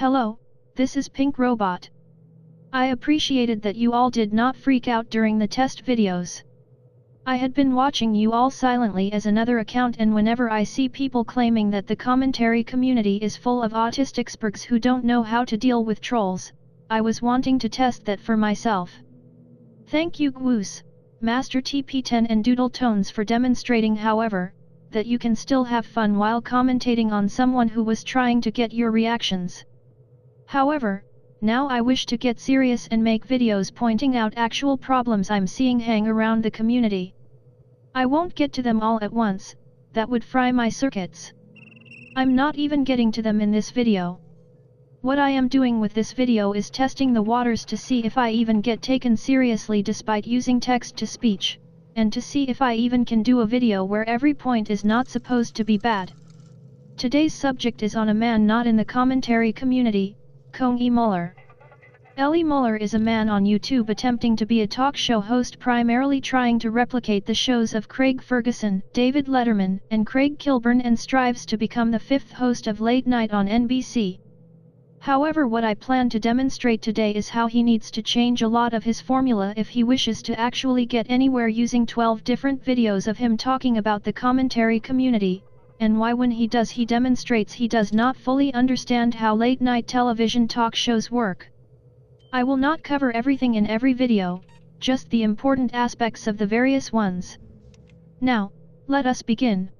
Hello, this is Pink Robot. I appreciated that you all did not freak out during the test videos. I had been watching you all silently as another account, and whenever I see people claiming that the commentary community is full of autistic spurgs who don't know how to deal with trolls, I was wanting to test that for myself. Thank you Goose, Master TP10 and Doodle Tones for demonstrating, however, that you can still have fun while commentating on someone who was trying to get your reactions. However, now I wish to get serious and make videos pointing out actual problems I'm seeing hang around the community. I won't get to them all at once, that would fry my circuits. I'm not even getting to them in this video. What I am doing with this video is testing the waters to see if I even get taken seriously despite using text-to-speech, and to see if I even can do a video where every point is not supposed to be bad. Today's subject is on a man not in the commentary community, Muller. Muller is a man on YouTube attempting to be a talk show host, primarily trying to replicate the shows of Craig Ferguson, David Letterman, and Craig Kilburn, and strives to become the fifth host of Late Night on NBC. However, what I plan to demonstrate today is how he needs to change a lot of his formula if he wishes to actually get anywhere, using 12 different videos of him talking about the commentary community, and why when he demonstrates he does not fully understand how late-night television talk shows work. I will not cover everything in every video, just the important aspects of the various ones. Now, let us begin.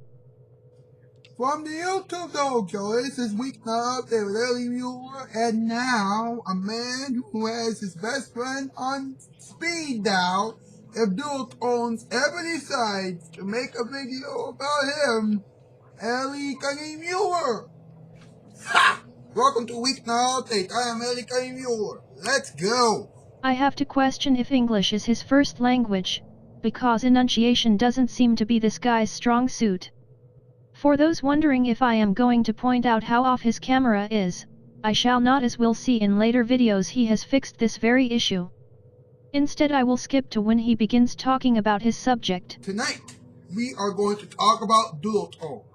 From the YouTube dojo, this is Week Now Update with Ellie Muller, and now a man who has his best friend on speed dial. If Dual Tones ever decides to make a video about him, Ellie Muller. Ha! Welcome to Week Now Update. I am Ellie Muller. Let's go. I have to question if English is his first language, because enunciation doesn't seem to be this guy's strong suit. For those wondering if I am going to point out how off his camera is, I shall not, as we'll see in later videos he has fixed this very issue. Instead I will skip to when he begins talking about his subject. Tonight, we are going to talk about Dual Tones.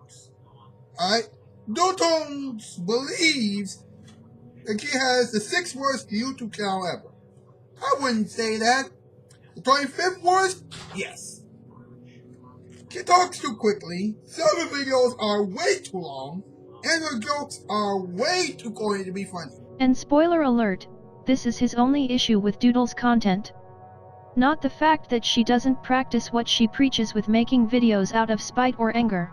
Alright? Dual Tones believes that he has the 6th worst YouTube channel ever. I wouldn't say that. The 25th worst? Yes. She talks too quickly, some of her videos are way too long, and her jokes are way too corny to be funny. And spoiler alert, this is his only issue with Doodle's content. Not the fact that she doesn't practice what she preaches with making videos out of spite or anger.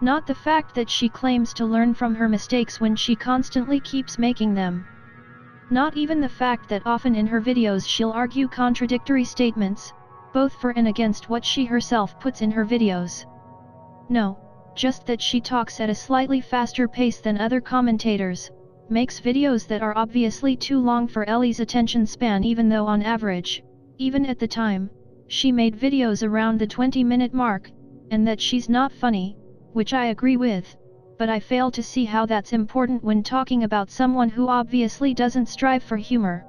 Not the fact that she claims to learn from her mistakes when she constantly keeps making them. Not even the fact that often in her videos she'll argue contradictory statements, both for and against what she herself puts in her videos. No, just that she talks at a slightly faster pace than other commentators, makes videos that are obviously too long for Ellie's attention span, even though on average, even at the time, she made videos around the 20-minute mark, and that she's not funny, which I agree with, but I fail to see how that's important when talking about someone who obviously doesn't strive for humor.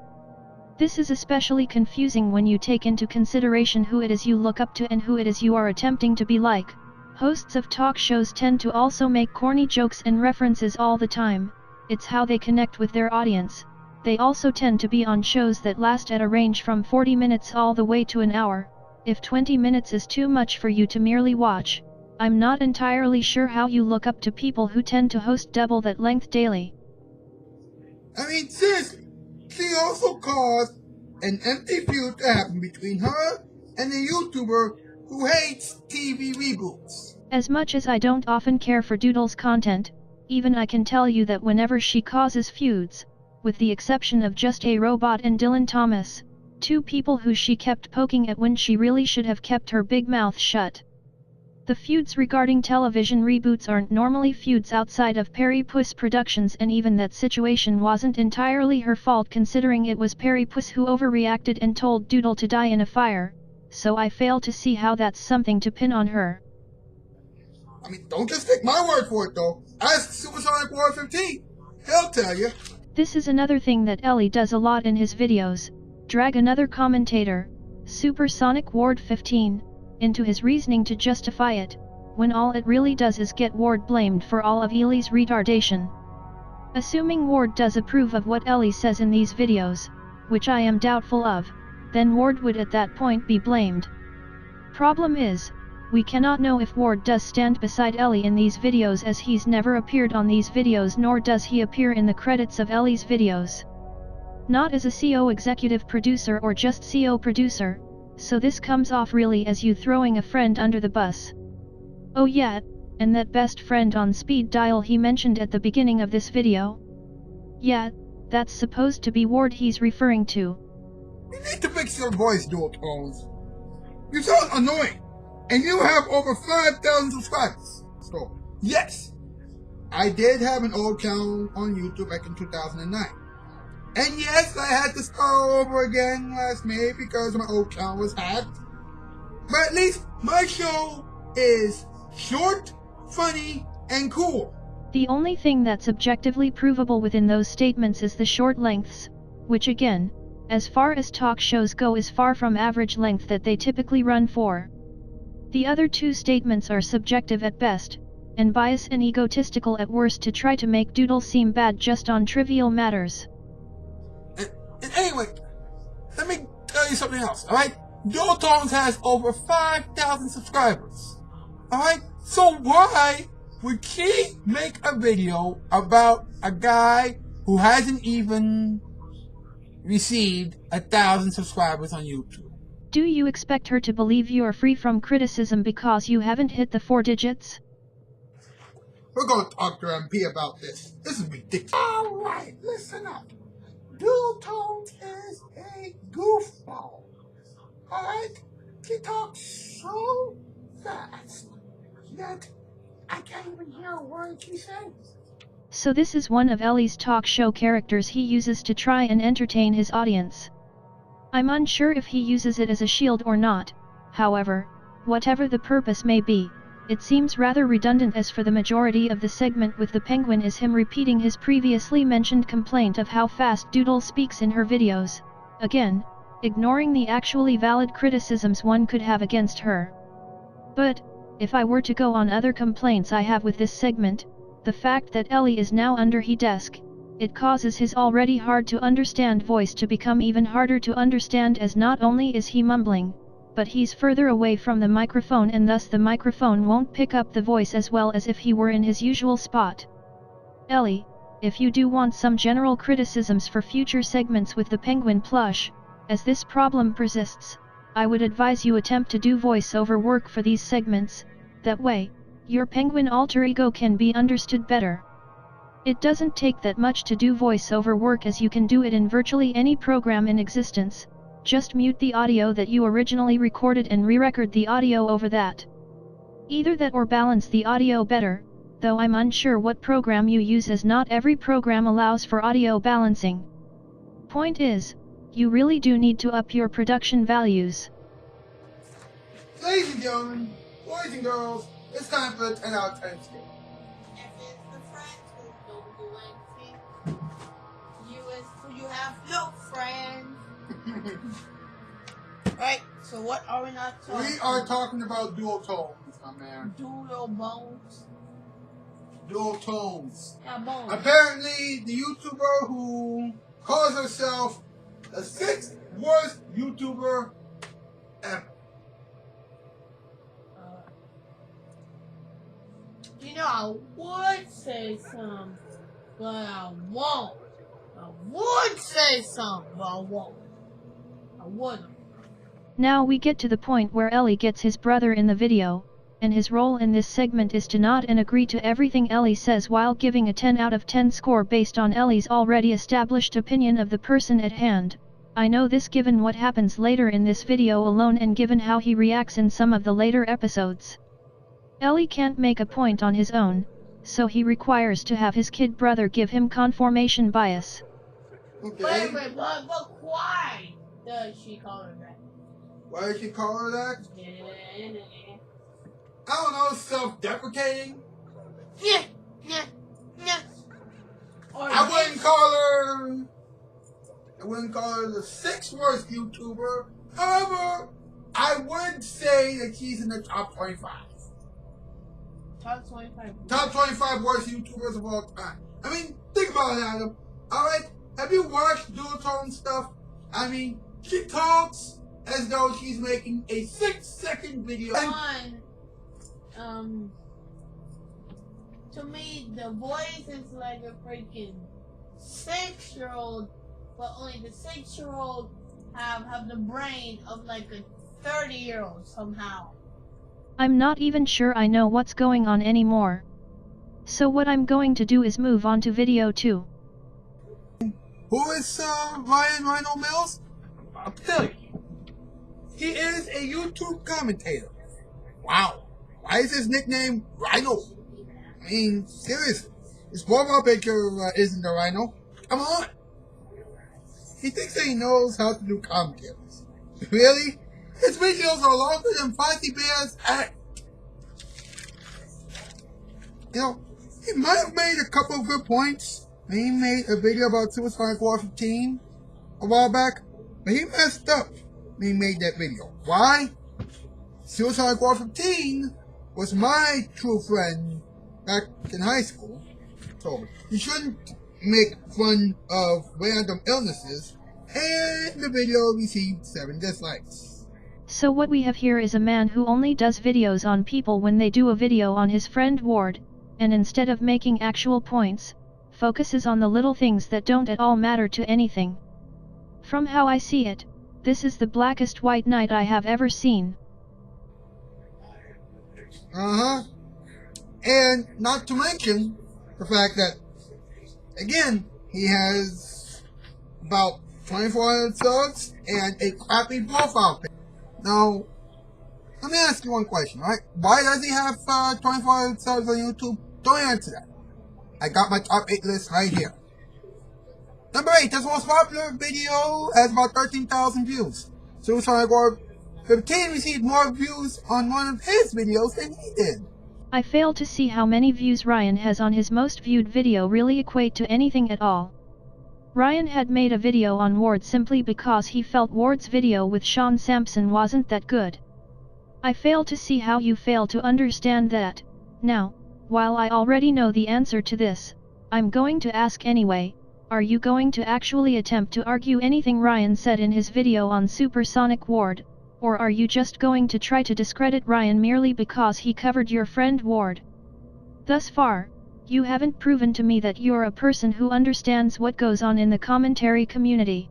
This is especially confusing when you take into consideration who it is you look up to and who it is you are attempting to be like. Hosts of talk shows tend to also make corny jokes and references all the time. It's how they connect with their audience. They also tend to be on shows that last at a range from 40 minutes all the way to an hour. If 20 minutes is too much for you to merely watch, I'm not entirely sure how you look up to people who tend to host double that length daily. I mean, seriously, she also caused an empty feud to happen between her and a YouTuber who hates TV reboots. As much as I don't often care for Doodle's content, even I can tell you that whenever she causes feuds, with the exception of Just a Robot and Dylan Thomas, two people who she kept poking at when she really should have kept her big mouth shut. The feuds regarding television reboots aren't normally feuds outside of Perry Puss Productions, and even that situation wasn't entirely her fault, considering it was Perry Puss who overreacted and told Doodle to die in a fire, so I fail to see how that's something to pin on her. I mean, don't just take my word for it though. Ask Supersonic War 15. He'll tell you. This is another thing that Ellie does a lot in his videos, drag another commentator, Supersonic Ward 15, into his reasoning to justify it, when all it really does is get Ward blamed for all of Ellie's retardation. Assuming Ward does approve of what Ellie says in these videos, which I am doubtful of, then Ward would at that point be blamed. Problem is, we cannot know if Ward does stand beside Ellie in these videos, as he's never appeared on these videos, nor does he appear in the credits of Ellie's videos. Not as a CO executive producer or just CO producer, so this comes off really as you throwing a friend under the bus. Oh yeah, and that best friend on speed dial he mentioned at the beginning of this video? Yeah, that's supposed to be Ward he's referring to. You need to fix your voice dual tones. You sound annoying, and you have over 5,000 subscribers. So, yes, I did have an old channel on YouTube back in 2009. And yes, I had to start over again last May because my old channel was hacked. But at least my show is short, funny, and cool. The only thing that's objectively provable within those statements is the short lengths, which again, as far as talk shows go, is far from average length that they typically run for. The other two statements are subjective at best, and biased and egotistical at worst to try to make Doodle seem bad just on trivial matters. And anyway, let me tell you something else, alright? Dual Tones has over 5,000 subscribers. Alright? So why would she make a video about a guy who hasn't even received 1,000 subscribers on YouTube? Do you expect her to believe you are free from criticism because you haven't hit the 4 digits? We're going to talk to MP about this. This is ridiculous. Alright, listen up. Dual Tones is a goofball. Alright? She talks so fast that I can't even hear a word she says. So this is one of Ellie's talk show characters he uses to try and entertain his audience. I'm unsure if he uses it as a shield or not. However, whatever the purpose may be, it seems rather redundant, as for the majority of the segment with the penguin is him repeating his previously mentioned complaint of how fast Doodle speaks in her videos, again, ignoring the actually valid criticisms one could have against her. But, if I were to go on other complaints I have with this segment, the fact that Ellie is now under his desk, it causes his already hard to understand voice to become even harder to understand, as not only is he mumbling, but he's further away from the microphone, and thus the microphone won't pick up the voice as well as if he were in his usual spot. Ellie, if you do want some general criticisms for future segments with the penguin plush, as this problem persists, I would advise you attempt to do voice-over work for these segments. That way, your penguin alter ego can be understood better. It doesn't take that much to do voice-over work, as you can do it in virtually any program in existence. Just mute the audio that you originally recorded and re-record the audio over that. Either that or balance the audio better, though I'm unsure what program you use, as not every program allows for audio balancing. Point is, you really do need to up your production values. Ladies and gentlemen, boys and girls, it's time for the 10 out of 10 scale. And it's the friends who don't do anything. You have no friends. Right, so what are we not talking We are talking about dual tones, my man. Doodle bones. Dual tones. Yeah, bones. Apparently, the YouTuber who calls herself the 6th worst YouTuber ever. You know, I would say something, but I won't. I would say something, but I won't. I wouldn't. Now we get to the point where Ellie gets his brother in the video, and his role in this segment is to nod and agree to everything Ellie says while giving a 10 out of 10 score based on Ellie's already established opinion of the person at hand. I know this given what happens later in this video alone, and given how he reacts in some of the later episodes. Ellie can't make a point on his own, so he requires to have his kid brother give him confirmation bias. Okay. Wait, but why does she call her that? Why did she call her that? Yeah. I don't know, self-deprecating? Yeah. I wouldn't call her the 6th worst YouTuber. However, I would say that she's in the top 25. Top 25. Top 25 worst YouTubers of all time. I mean, Think about it, Adam. Alright, have you watched Dual Tone stuff? I mean, she talks as though she's making a 6-second video. To me, the voice is like a freaking 6-year-old, but only the 6-year-old have the brain of like a 30-year-old somehow. I'm not even sure I know what's going on anymore. So what I'm going to do is move on to video 2. Who is Ryan Rhino Mills? I'll tell you. He is a YouTube commentator. Wow. Why is his nickname Rhino? I mean, seriously. His profile picture isn't a rhino. Come on. He thinks that he knows how to do commentaries. Really? His videos are longer than Fozzie Bear's act. You know, he might have made a couple of good points. He made a video about Suicide Squad 15 a while back, but he messed up when he made that video. Why? Suicide Squad 15 was my true friend back in high school. So you shouldn't make fun of random illnesses, and the video received 7 dislikes. So what we have here is a man who only does videos on people when they do a video on his friend Ward, and instead of making actual points, focuses on the little things that don't at all matter to anything. From how I see it, this is the blackest white knight I have ever seen. And not to mention the fact that, again, he has about 2,400 subs and a crappy profile picture. Now, let me ask you one question, right? Why does he have 2,400 subs on YouTube? Don't answer that. I got my top 8 list right here. Number 8, his most popular video has about 13,000 views. Suicide Squad 15 received more views on one of his videos than he did. I fail to see how many views Ryan has on his most viewed video really equate to anything at all. Ryan had made a video on Ward simply because he felt Ward's video with Sean Sampson wasn't that good. I fail to see how you fail to understand that. Now, while I already know the answer to this, I'm going to ask anyway, are you going to actually attempt to argue anything Ryan said in his video on Supersonic Ward, or are you just going to try to discredit Ryan merely because he covered your friend Ward? Thus far, you haven't proven to me that you're a person who understands what goes on in the commentary community.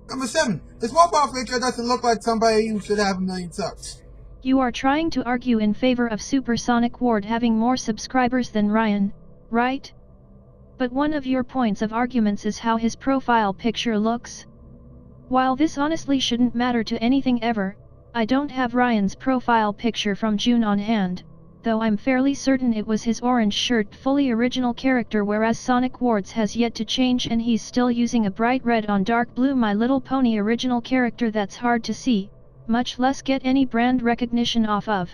Number 7, his profile picture doesn't look like somebody who should have 1 million subs. You are trying to argue in favor of Supersonic Ward having more subscribers than Ryan, right? But one of your points of arguments is how his profile picture looks. While this honestly shouldn't matter to anything ever, I don't have Ryan's profile picture from June on hand, though I'm fairly certain it was his orange shirt fully original character, whereas Sonic Ward's has yet to change and he's still using a bright red on dark blue My Little Pony original character that's hard to see, much less get any brand recognition off of.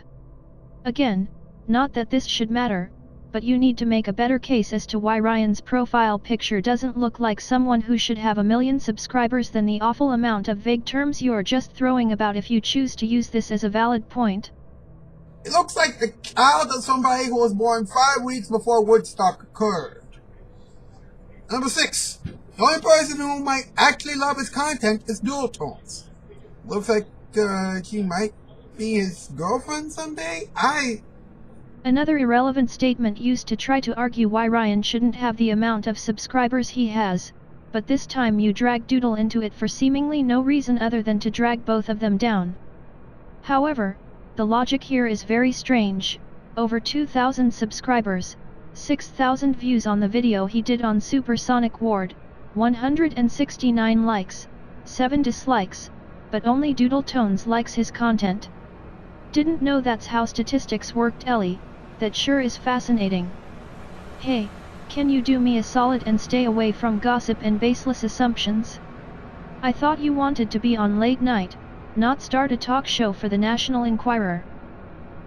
Again, not that this should matter, but you need to make a better case as to why Ryan's profile picture doesn't look like someone who should have 1 million subscribers than the awful amount of vague terms you're just throwing about if you choose to use this as a valid point. It looks like the child of somebody who was born 5 weeks before Woodstock occurred. Number 6, the only person who might actually love his content is Dual Tones. Looks like she might be his girlfriend someday? Another irrelevant statement used to try to argue why Ryan shouldn't have the amount of subscribers he has, but this time you drag Doodle into it for seemingly no reason other than to drag both of them down. However, the logic here is very strange. Over 2,000 subscribers, 6,000 views on the video he did on Supersonic Ward, 169 likes, 7 dislikes, but only Doodle Tones likes his content. Didn't know that's how statistics worked, Ellie. That sure is fascinating. Hey, can you do me a solid and stay away from gossip and baseless assumptions? I thought you wanted to be on late night, not start a talk show for the National Enquirer.